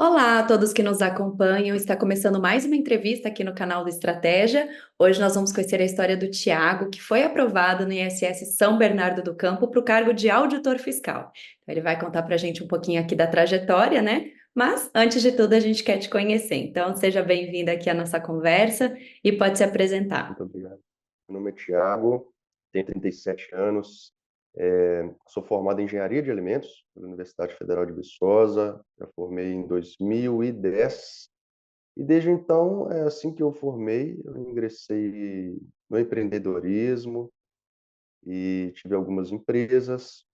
Olá a todos que nos acompanham. Está começando mais uma entrevista aqui no canal do Estratégia. Hoje nós vamos conhecer a história do Tiago, que foi aprovado no ISS São Bernardo do Campo para o cargo de auditor fiscal. Então, ele vai contar para a gente um pouquinho aqui da trajetória, né? Mas, antes de tudo, a gente quer te conhecer. Então, seja bem-vindo aqui à nossa conversa e pode se apresentar. Muito obrigado. Meu nome é Tiago, tenho 37 anos, sou formado em Engenharia de Alimentos pela Universidade Federal de Viçosa, já formei em 2010 e desde então, assim que eu formei, eu ingressei no empreendedorismo e tive algumas empresas,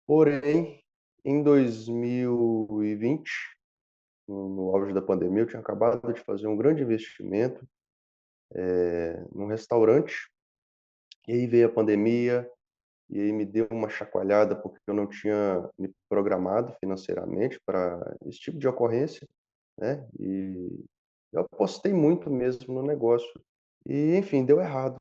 porém, em 2020, no auge da pandemia, eu tinha acabado de fazer um grande investimento num restaurante, e aí veio a pandemia. E aí me deu uma chacoalhada porque eu não tinha me programado financeiramente para esse tipo de ocorrência, né? E eu apostei muito mesmo no negócio. E, enfim, deu errado.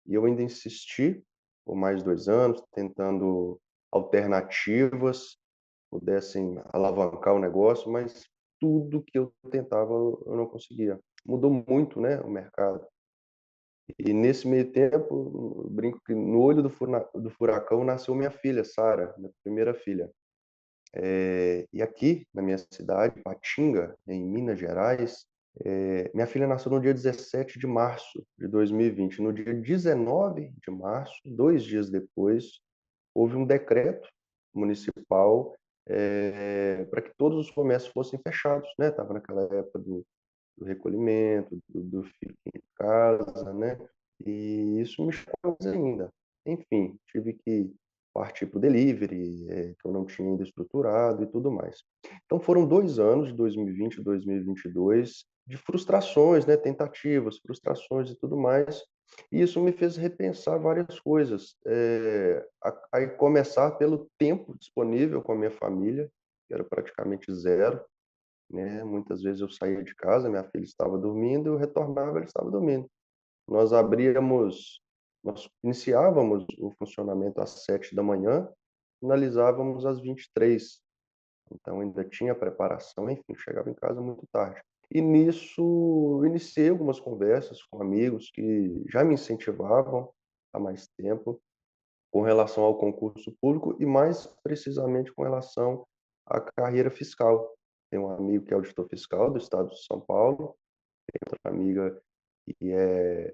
E eu ainda insisti por mais 2 anos, tentando alternativas que pudessem alavancar o negócio, mas tudo que eu tentava eu não conseguia. Mudou muito, né, o mercado. E nesse meio tempo, eu brinco que no olho do furacão nasceu minha filha, Sara, minha primeira filha. E aqui na minha cidade, Patinga, em Minas Gerais, minha filha nasceu no dia 17 de março de 2020. No dia 19 de março, 2 dias depois, houve um decreto municipal para que todos os comércios fossem fechados, né? Estava naquela época do recolhimento, do fique em casa, né? E isso me chocou mais ainda. Enfim, tive que partir para o delivery, que eu não tinha ainda estruturado e tudo mais. Então foram 2 anos, de 2020 e 2022, de frustrações, né? Tentativas, frustrações e tudo mais. E isso me fez repensar várias coisas. A começar pelo tempo disponível com a minha família, que era praticamente zero, né? Muitas vezes eu saía de casa, minha filha estava dormindo, eu retornava, ela estava dormindo. Nós abríamos, nós iniciávamos o funcionamento às 7 da manhã, finalizávamos às 23. Então ainda tinha preparação, enfim, chegava em casa muito tarde. E nisso iniciei algumas conversas com amigos que já me incentivavam há mais tempo com relação ao concurso público e mais precisamente com relação à carreira fiscal. Tem um amigo que é auditor fiscal do estado de São Paulo, outra amiga que é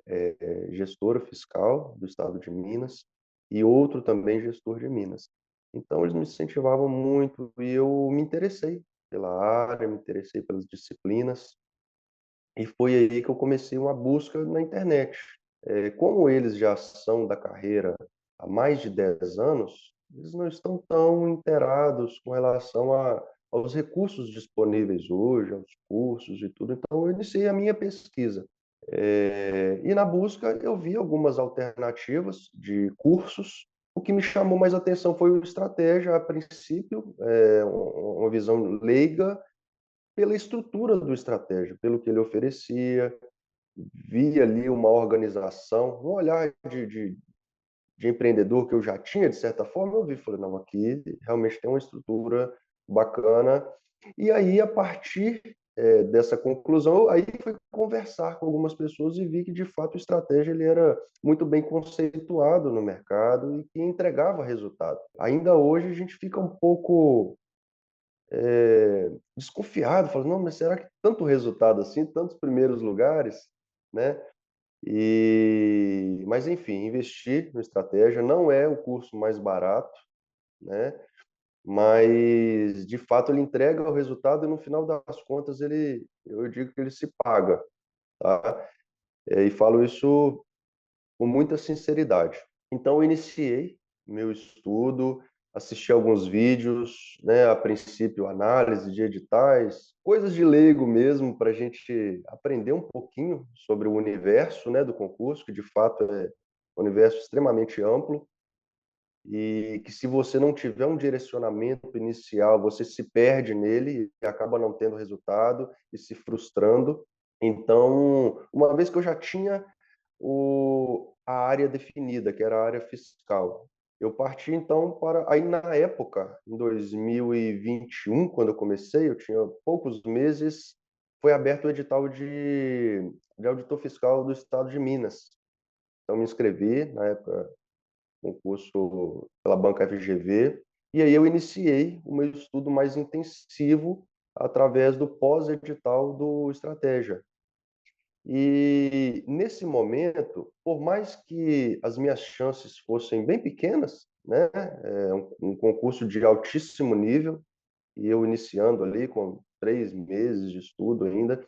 gestora fiscal do estado de Minas e outro também gestor de Minas. Então eles me incentivavam muito e eu me interessei pela área, me interessei pelas disciplinas e foi aí que eu comecei uma busca na internet. Como eles já são da carreira há mais de 10 anos, eles não estão tão inteirados com relação aos recursos disponíveis hoje, aos cursos e tudo. Então, eu iniciei a minha pesquisa. E na busca, eu vi algumas alternativas de cursos. O que me chamou mais atenção foi o Estratégia, a princípio, uma visão leiga pela estrutura do Estratégia, pelo que ele oferecia, vi ali uma organização, um olhar de empreendedor que eu já tinha, de certa forma, eu vi, falei, não, aqui realmente tem uma estrutura bacana. E aí, a partir dessa conclusão, aí fui conversar com algumas pessoas e vi que, de fato, o Estratégia ele era muito bem conceituado no mercado e que entregava resultado. Ainda hoje, a gente fica um pouco desconfiado, falando, não, mas será que tanto resultado assim, tantos primeiros lugares, né? Mas enfim, investir no estratégia não é o curso mais barato, né? Mas de fato ele entrega o resultado e no final das contas eu digo que ele se paga, tá? E falo isso com muita sinceridade. Então, eu iniciei meu estudo, assisti alguns vídeos, né, a princípio, análise de editais, coisas de leigo mesmo, para a gente aprender um pouquinho sobre o universo, né, do concurso, que de fato é um universo extremamente amplo, e que se você não tiver um direcionamento inicial, você se perde nele e acaba não tendo resultado e se frustrando. Então, uma vez que eu já tinha a área definida, que era a área fiscal. Eu parti então para. Aí na época, em 2021, quando eu comecei, eu tinha poucos meses, foi aberto o edital de auditor fiscal do estado de Minas. Então me inscrevi, na época, concurso pela banca FGV, e aí eu iniciei o meu estudo mais intensivo através do pós-edital do Estratégia. E nesse momento, por mais que as minhas chances fossem bem pequenas, né, um concurso de altíssimo nível, e eu iniciando ali com 3 meses de estudo ainda,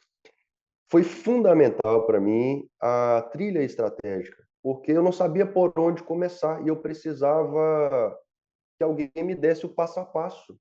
foi fundamental para mim a trilha estratégica, porque eu não sabia por onde começar e eu precisava que alguém me desse o passo a passo,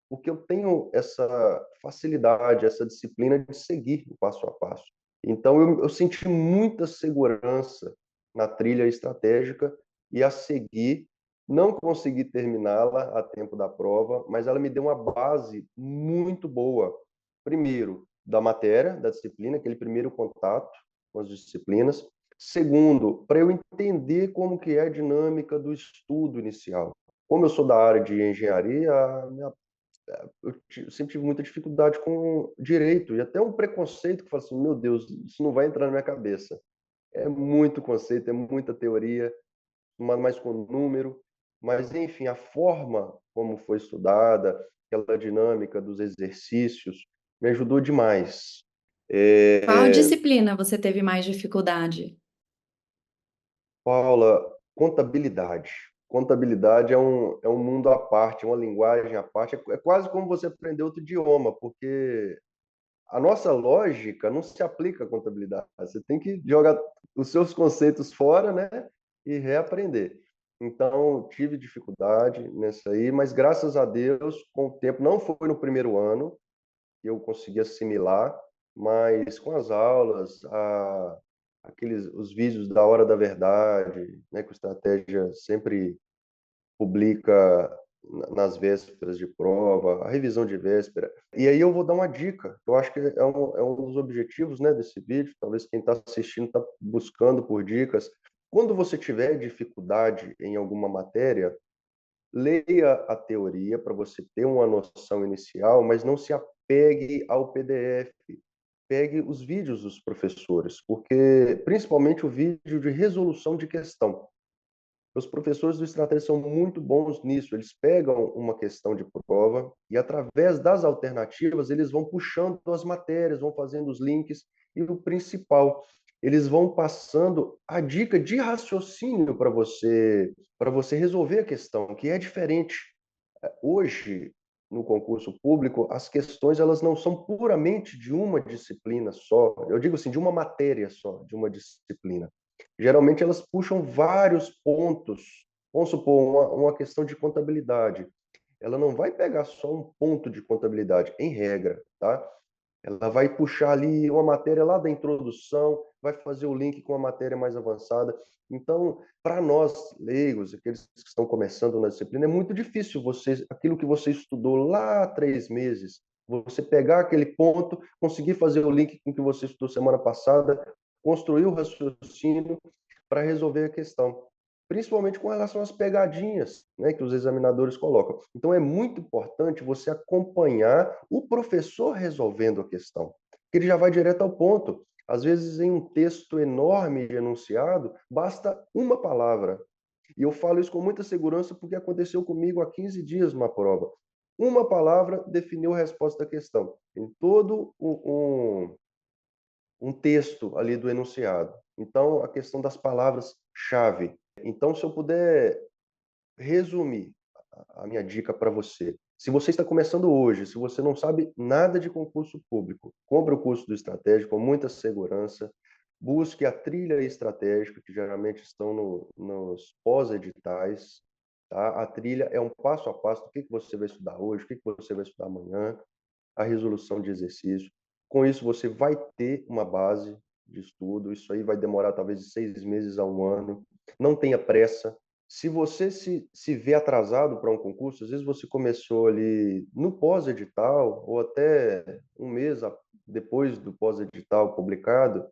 porque eu tenho essa facilidade, essa disciplina de seguir o passo a passo. Então, eu senti muita segurança na trilha estratégica e a seguir. Não consegui terminá-la a tempo da prova, mas ela me deu uma base muito boa. Primeiro, da matéria, da disciplina, aquele primeiro contato com as disciplinas. Segundo, para eu entender como que é a dinâmica do estudo inicial. Como eu sou da área de engenharia, eu sempre tive muita dificuldade com direito e até um preconceito que fala assim, meu Deus, isso não vai entrar na minha cabeça. É muito conceito, é muita teoria, mais com número, mas enfim, a forma como foi estudada, aquela dinâmica dos exercícios, me ajudou demais. Qual É, disciplina você teve mais dificuldade? Paula, contabilidade. Contabilidade é um mundo à parte, é uma linguagem à parte. É quase como você aprender outro idioma, porque a nossa lógica não se aplica à contabilidade. Você tem que jogar os seus conceitos fora, né, e reaprender. Então, tive dificuldade nessa aí, mas graças a Deus, com o tempo, não foi no primeiro ano que eu consegui assimilar, mas com as aulas, os vídeos da Hora da Verdade, né, que o Estratégia sempre publica nas vésperas de prova, a revisão de véspera. E aí eu vou dar uma dica. Eu acho que é um dos objetivos, né, desse vídeo. Talvez quem está assistindo está buscando por dicas. Quando você tiver dificuldade em alguma matéria, leia a teoria para você ter uma noção inicial, mas não se apegue ao PDF. Pegue os vídeos dos professores, porque principalmente o vídeo de resolução de questão. Os professores do Estratégia são muito bons nisso. Eles pegam uma questão de prova e, através das alternativas, eles vão puxando as matérias, vão fazendo os links e, o principal, eles vão passando a dica de raciocínio para você resolver a questão, que é diferente. Hoje, no concurso público, as questões elas não são puramente de uma disciplina só. Eu digo assim, de uma matéria só, de uma disciplina. Geralmente elas puxam vários pontos. Vamos supor, uma questão de contabilidade. Ela não vai pegar só um ponto de contabilidade, em regra, tá? Ela vai puxar ali uma matéria lá da introdução, vai fazer o link com a matéria mais avançada. Então, para nós leigos, aqueles que estão começando na disciplina, é muito difícil aquilo que você estudou lá há 3 meses, você pegar aquele ponto, conseguir fazer o link com o que você estudou semana passada, construir o raciocínio para resolver a questão, principalmente com relação às pegadinhas, né, que os examinadores colocam. Então, é muito importante você acompanhar o professor resolvendo a questão, que ele já vai direto ao ponto. Às vezes, em um texto enorme de enunciado, basta uma palavra. E eu falo isso com muita segurança porque aconteceu comigo há 15 dias numa prova. Uma palavra definiu a resposta da questão. Em todo um texto ali do enunciado. Então, a questão das palavras-chave. Então, se eu puder resumir a minha dica para você, se você está começando hoje, se você não sabe nada de concurso público, compre o curso do Estratégico com muita segurança, busque a trilha estratégica, que geralmente estão nos pós-editais. Tá? A trilha é um passo a passo do que você vai estudar hoje, o que você vai estudar amanhã, a resolução de exercício. Com isso, você vai ter uma base de estudo. Isso aí vai demorar talvez de 6 meses a um ano. Não tenha pressa. Se você se vê atrasado para um concurso, às vezes você começou ali no pós-edital, ou até um mês depois do pós-edital publicado,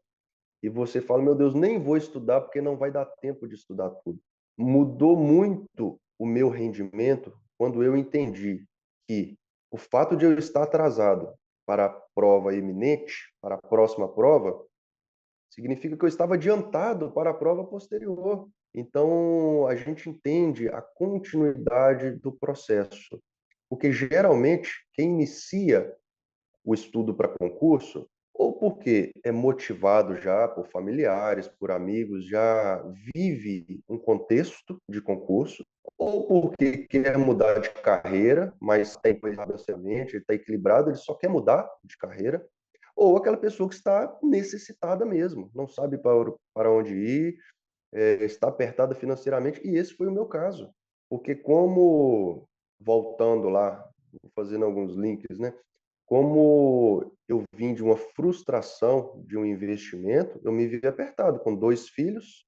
e você fala, meu Deus, nem vou estudar porque não vai dar tempo de estudar tudo. Mudou muito o meu rendimento quando eu entendi que o fato de eu estar atrasado para a prova iminente, para a próxima prova, significa que eu estava adiantado para a prova posterior. Então, a gente entende a continuidade do processo, porque geralmente quem inicia o estudo para concurso, ou porque é motivado já por familiares, por amigos, já vive um contexto de concurso, ou porque quer mudar de carreira, mas está financeiramente, ele está equilibrado, ele só quer mudar de carreira, ou aquela pessoa que está necessitada mesmo, não sabe para onde ir, está apertada financeiramente, e esse foi o meu caso. Porque como, voltando lá, fazendo alguns links, né? Como eu vim de uma frustração de um investimento, eu me vi apertado com 2 filhos.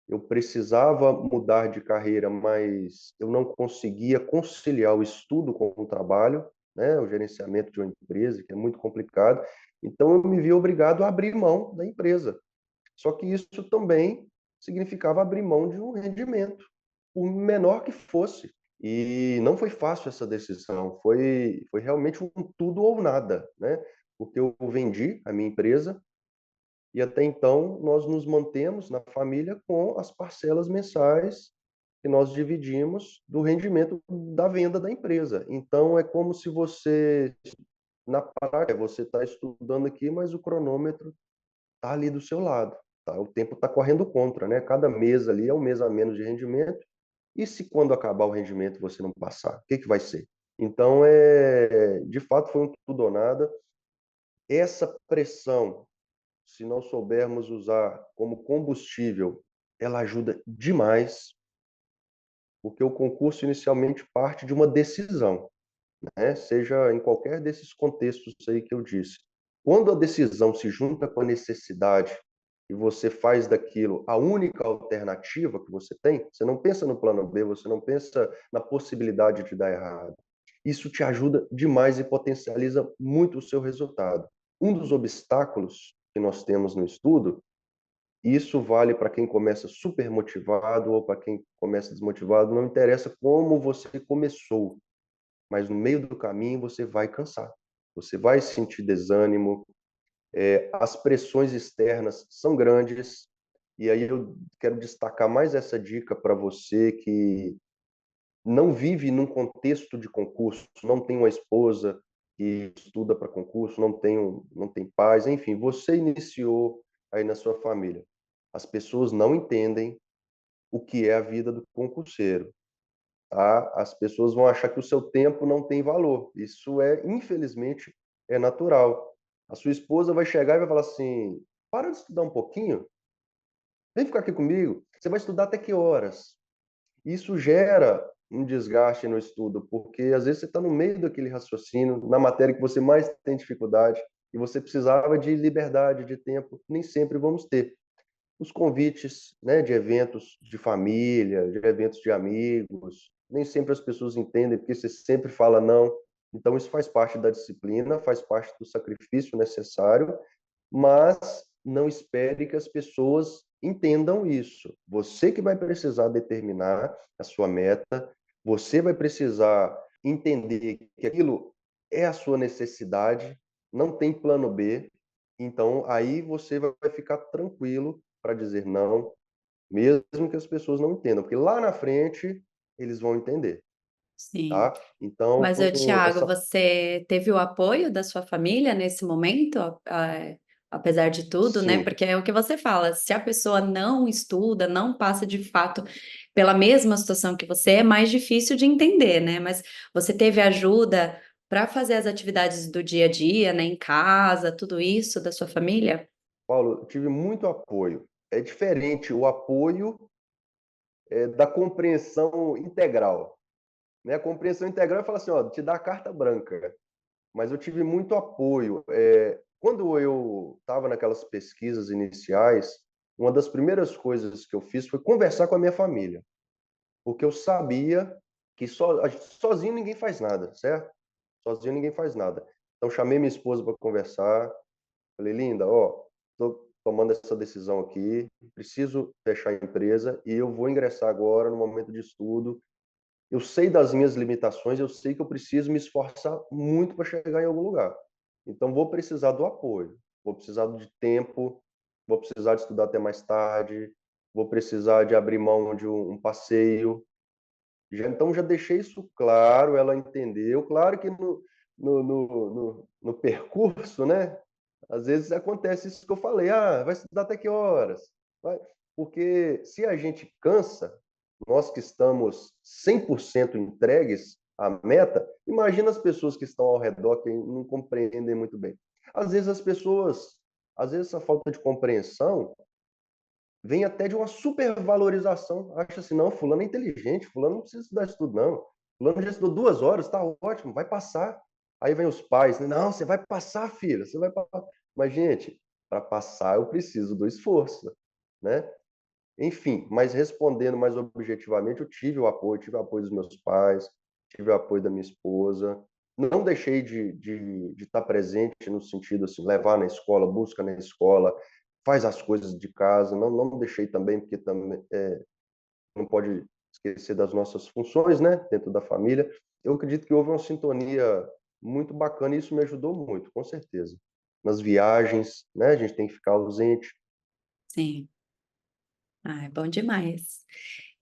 Eu precisava mudar de carreira, mas eu não conseguia conciliar o estudo com o trabalho, né? O gerenciamento de uma empresa, que é muito complicado. Então, eu me vi obrigado a abrir mão da empresa. Só que isso também significava abrir mão de um rendimento, o menor que fosse. E não foi fácil essa decisão, foi realmente um tudo ou nada, né? Porque eu vendi a minha empresa e até então nós nos mantemos na família com as parcelas mensais que nós dividimos do rendimento da venda da empresa. Então é como se você, na prática, você está estudando aqui, mas o cronômetro está ali do seu lado. Tá? O tempo está correndo contra, né? Cada mês ali é um mês a menos de rendimento. E se quando acabar o rendimento você não passar, o que que vai ser? Então, de fato, foi um tudo ou nada. Essa pressão, se não soubermos usar como combustível, ela ajuda demais, porque o concurso inicialmente parte de uma decisão, né? Seja em qualquer desses contextos aí que eu disse. Quando a decisão se junta com a necessidade e você faz daquilo a única alternativa que você tem, você não pensa no plano B, você não pensa na possibilidade de dar errado. Isso te ajuda demais e potencializa muito o seu resultado. Um dos obstáculos que nós temos no estudo, isso vale para quem começa super motivado ou para quem começa desmotivado, não interessa como você começou, mas no meio do caminho você vai cansar. Você vai sentir desânimo, as pressões externas são grandes, e aí eu quero destacar mais essa dica para você que não vive num contexto de concurso, não tem uma esposa que estuda para concurso, não tem pais, enfim, você iniciou aí na sua família. As pessoas não entendem o que é a vida do concurseiro. Tá? As pessoas vão achar que o seu tempo não tem valor. Isso infelizmente, é natural. A sua esposa vai chegar e vai falar assim: para de estudar um pouquinho, vem ficar aqui comigo. Você vai estudar até que horas? Isso gera um desgaste no estudo, porque às vezes você está no meio daquele raciocínio, na matéria que você mais tem dificuldade, e você precisava de liberdade, de tempo, nem sempre vamos ter os convites, né, de eventos de família, de eventos de amigos. Nem sempre as pessoas entendem, porque você sempre fala não. Então, isso faz parte da disciplina, faz parte do sacrifício necessário, mas não espere que as pessoas entendam isso. Você que vai precisar determinar a sua meta, você vai precisar entender que aquilo é a sua necessidade, não tem plano B. Então, aí você vai ficar tranquilo para dizer não, mesmo que as pessoas não entendam, porque lá na frente eles vão entender, Sim. tá? Então, Mas, Tiago, essa você teve o apoio da sua família nesse momento, apesar de tudo, né? sim, Porque é o que você fala, se a pessoa não estuda, não passa de fato pela mesma situação que você, é mais difícil de entender, né? Mas você teve ajuda para fazer as atividades do dia a dia, né? Em casa, tudo isso da sua família? Paulo, eu tive muito apoio. É diferente o apoio da compreensão integral, né? A compreensão integral fala assim, ó, te dá a carta branca, mas eu tive muito apoio. Quando eu estava naquelas pesquisas iniciais, uma das primeiras coisas que eu fiz foi conversar com a minha família, porque eu sabia que sozinho ninguém faz nada, certo? Sozinho ninguém faz nada. Então chamei minha esposa para conversar, falei, linda, ó, tô tomando essa decisão aqui, preciso fechar a empresa e eu vou ingressar agora no momento de estudo. Eu sei das minhas limitações, eu sei que eu preciso me esforçar muito para chegar em algum lugar. Então, vou precisar do apoio, vou precisar de tempo, vou precisar de estudar até mais tarde, vou precisar de abrir mão de um passeio. Então, já deixei isso claro, ela entendeu. Claro que no percurso, né? Às vezes acontece isso que eu falei, vai estudar até que horas? Vai. Porque se a gente cansa, nós que estamos 100% entregues à meta, imagina as pessoas que estão ao redor que não compreendem muito bem. Às vezes essa falta de compreensão vem até de uma supervalorização. Acha assim, não, fulano é inteligente, fulano não precisa estudar isso tudo, não. Fulano já estudou 2 horas, está ótimo, vai passar. Aí vem os pais, né? Não, você vai passar, filha, você vai passar. Mas, gente, para passar eu preciso do esforço, né? Enfim, mas respondendo mais objetivamente, eu tive o apoio dos meus pais, tive o apoio da minha esposa, não deixei de estar presente no sentido assim, levar na escola, busca na escola, faz as coisas de casa, não deixei também, porque também não pode esquecer das nossas funções, né, dentro da família. Eu acredito que houve uma sintonia muito bacana e isso me ajudou muito, com certeza. Nas viagens, né, a gente tem que ficar ausente. Sim. Ah, é bom demais.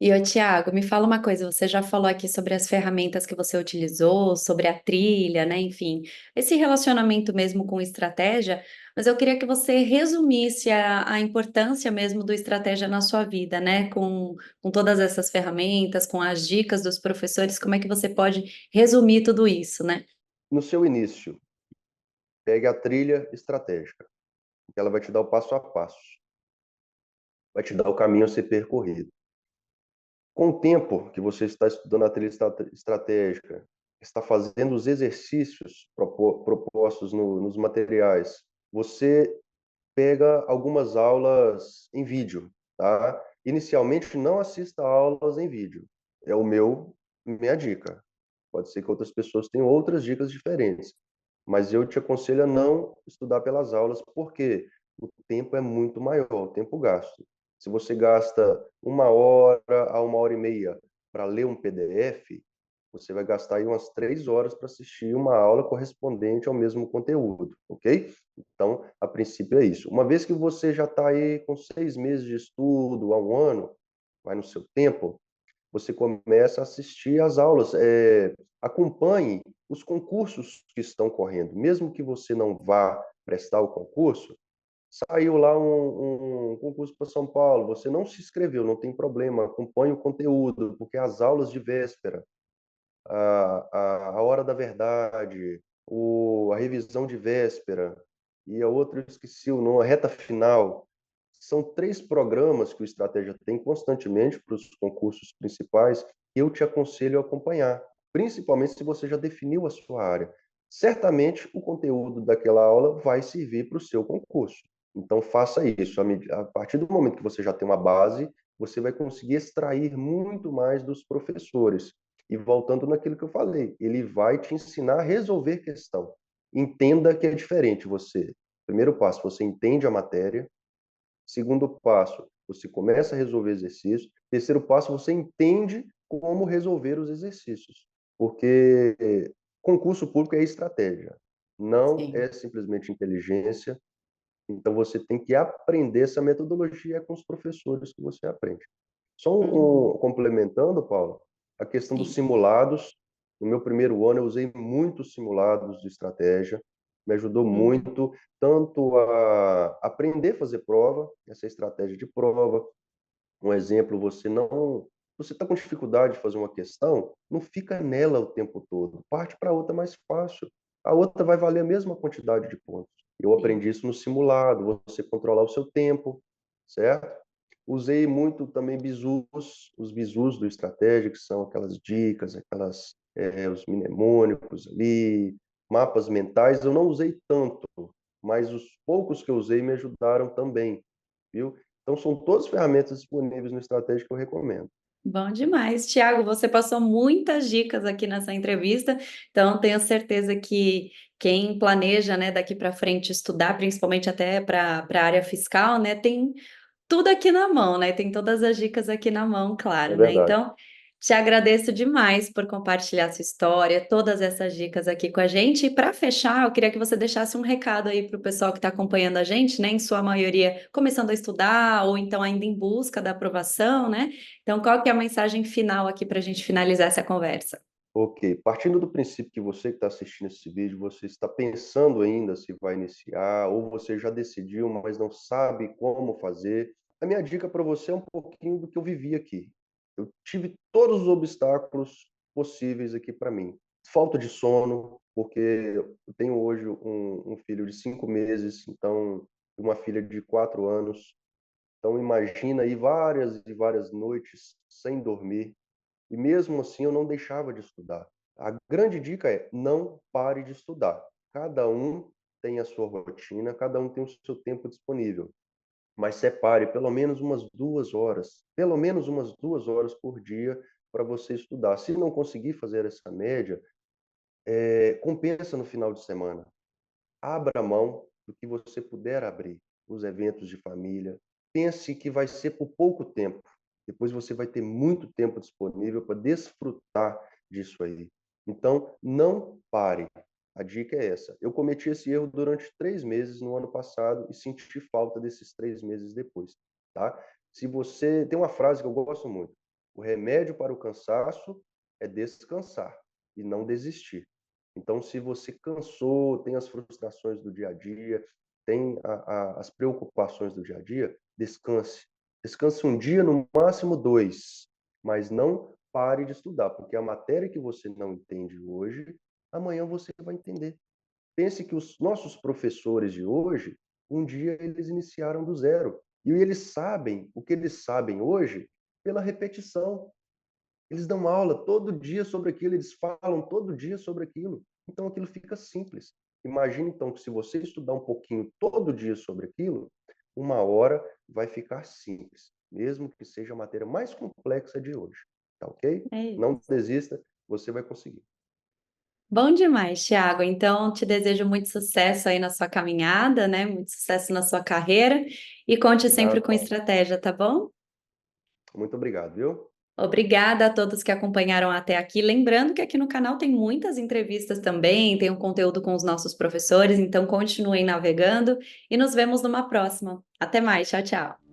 E ô Tiago, me fala uma coisa, você já falou aqui sobre as ferramentas que você utilizou, sobre a trilha, né, enfim, esse relacionamento mesmo com estratégia, mas eu queria que você resumisse a importância mesmo do estratégia na sua vida, né, com todas essas ferramentas, com as dicas dos professores, como é que você pode resumir tudo isso, né? No seu início, pegue a trilha estratégica, que ela vai te dar o passo a passo, vai te dar o caminho a ser percorrido. Com o tempo que você está estudando a trilha estratégica, está fazendo os exercícios propostos nos materiais, você pega algumas aulas em vídeo, tá? Inicialmente, não assista aulas em vídeo. É minha dica. Pode ser que outras pessoas tenham outras dicas diferentes, mas eu te aconselho a não estudar pelas aulas, porque o tempo é muito maior, o tempo gasto. Se você gasta 1 hora a 1 hora e meia para ler um PDF, você vai gastar aí umas 3 horas para assistir uma aula correspondente ao mesmo conteúdo, ok? Então, a princípio é isso. Uma vez que você já está aí com 6 meses de estudo, há um ano, vai no seu tempo, você começa a assistir às aulas, acompanhe os concursos que estão correndo, mesmo que você não vá prestar o concurso, saiu lá um concurso para São Paulo, você não se inscreveu, não tem problema, acompanhe o conteúdo, porque as aulas de véspera, a hora da verdade, a revisão de véspera e a outra eu esqueci o nome, a reta final, são 3 programas que o Estratégia tem constantemente para os concursos principais que eu te aconselho a acompanhar, principalmente se você já definiu a sua área. Certamente o conteúdo daquela aula vai servir para o seu concurso. Então faça isso. A partir do momento que você já tem uma base, você vai conseguir extrair muito mais dos professores. E voltando naquilo que eu falei, ele vai te ensinar a resolver questão. Entenda que é diferente você. Primeiro passo, você entende a matéria. Segundo passo, você começa a resolver exercícios. Terceiro passo, você entende como resolver os exercícios. Porque concurso público é estratégia, não Sim. é simplesmente inteligência. Então você tem que aprender essa metodologia com os professores que você aprende. Só Uhum. complementando, Paulo, a questão dos Sim. simulados. No meu primeiro ano, eu usei muitos simulados de estratégia, me ajudou Uhum. muito, tanto a aprender a fazer prova, essa estratégia de prova. Um exemplo, você está com dificuldade de fazer uma questão, não fica nela o tempo todo, parte para outra mais fácil. A outra vai valer a mesma quantidade de pontos. Eu Sim. aprendi isso no simulado, você controlar o seu tempo, certo? Usei muito também bizus, os bizus do Estratégia, que são aquelas dicas, os mnemônicos ali, mapas mentais. Eu não usei tanto, mas os poucos que eu usei me ajudaram também, viu? Então, são todas ferramentas disponíveis no Estratégia que eu recomendo. Bom demais. Tiago, você passou muitas dicas aqui nessa entrevista, então tenho certeza que quem planeja, né, daqui para frente estudar, principalmente até para a área fiscal, né, tem tudo aqui na mão, né, tem todas as dicas aqui na mão, É claro, né. verdade. Então, te agradeço demais por compartilhar sua história, todas essas dicas aqui com a gente. E para fechar, eu queria que você deixasse um recado aí para o pessoal que está acompanhando a gente, né, em sua maioria começando a estudar ou então ainda em busca da aprovação, né. Então qual que é a mensagem final aqui para a gente finalizar essa conversa? Ok, partindo do princípio que você que está assistindo esse vídeo, você está pensando ainda se vai iniciar, ou você já decidiu, mas não sabe como fazer, a minha dica para você é um pouquinho do que eu vivi aqui. Eu tive todos os obstáculos possíveis aqui para mim. Falta de sono, porque eu tenho hoje um filho de 5 meses, então uma filha de 4 anos. Então imagina aí várias e várias noites sem dormir, e mesmo assim eu não deixava de estudar. A grande dica é: não pare de estudar. Cada um tem a sua rotina, cada um tem o seu tempo disponível, mas separe pelo menos umas 2 horas por dia para você estudar. Se não conseguir fazer essa média, compensa no final de semana. Abra mão do que você puder abrir, os eventos de família. Pense que vai ser por pouco tempo. Depois você vai ter muito tempo disponível para desfrutar disso aí. Então, não pare. A dica é essa. Eu cometi esse erro durante 3 meses no ano passado e senti falta desses 3 meses depois, tá? Se você tem uma frase que eu gosto muito: o remédio para o cansaço é descansar e não desistir. Então, se você cansou, tem as frustrações do dia a dia, tem as preocupações do dia a dia, descanse. Descanse um dia, no máximo dois, mas não pare de estudar, porque a matéria que você não entende hoje, amanhã você vai entender. Pense que os nossos professores de hoje, um dia eles iniciaram do zero. E eles sabem o que eles sabem hoje pela repetição. Eles dão aula todo dia sobre aquilo, eles falam todo dia sobre aquilo. Então aquilo fica simples. Imagine então que se você estudar um pouquinho todo dia sobre aquilo, uma hora vai ficar simples, mesmo que seja a matéria mais complexa de hoje. Tá ok? É Não isso. desista, você vai conseguir. Bom demais, Tiago. Então te desejo muito sucesso aí na sua caminhada, né, muito sucesso na sua carreira e conte sempre Obrigado, com Paulo. estratégia, tá bom? Muito obrigado, viu? Obrigada a todos que acompanharam até aqui. Lembrando que aqui no canal tem muitas entrevistas também, tem um conteúdo com os nossos professores, então continuem navegando e nos vemos numa próxima. Até mais, tchau, tchau.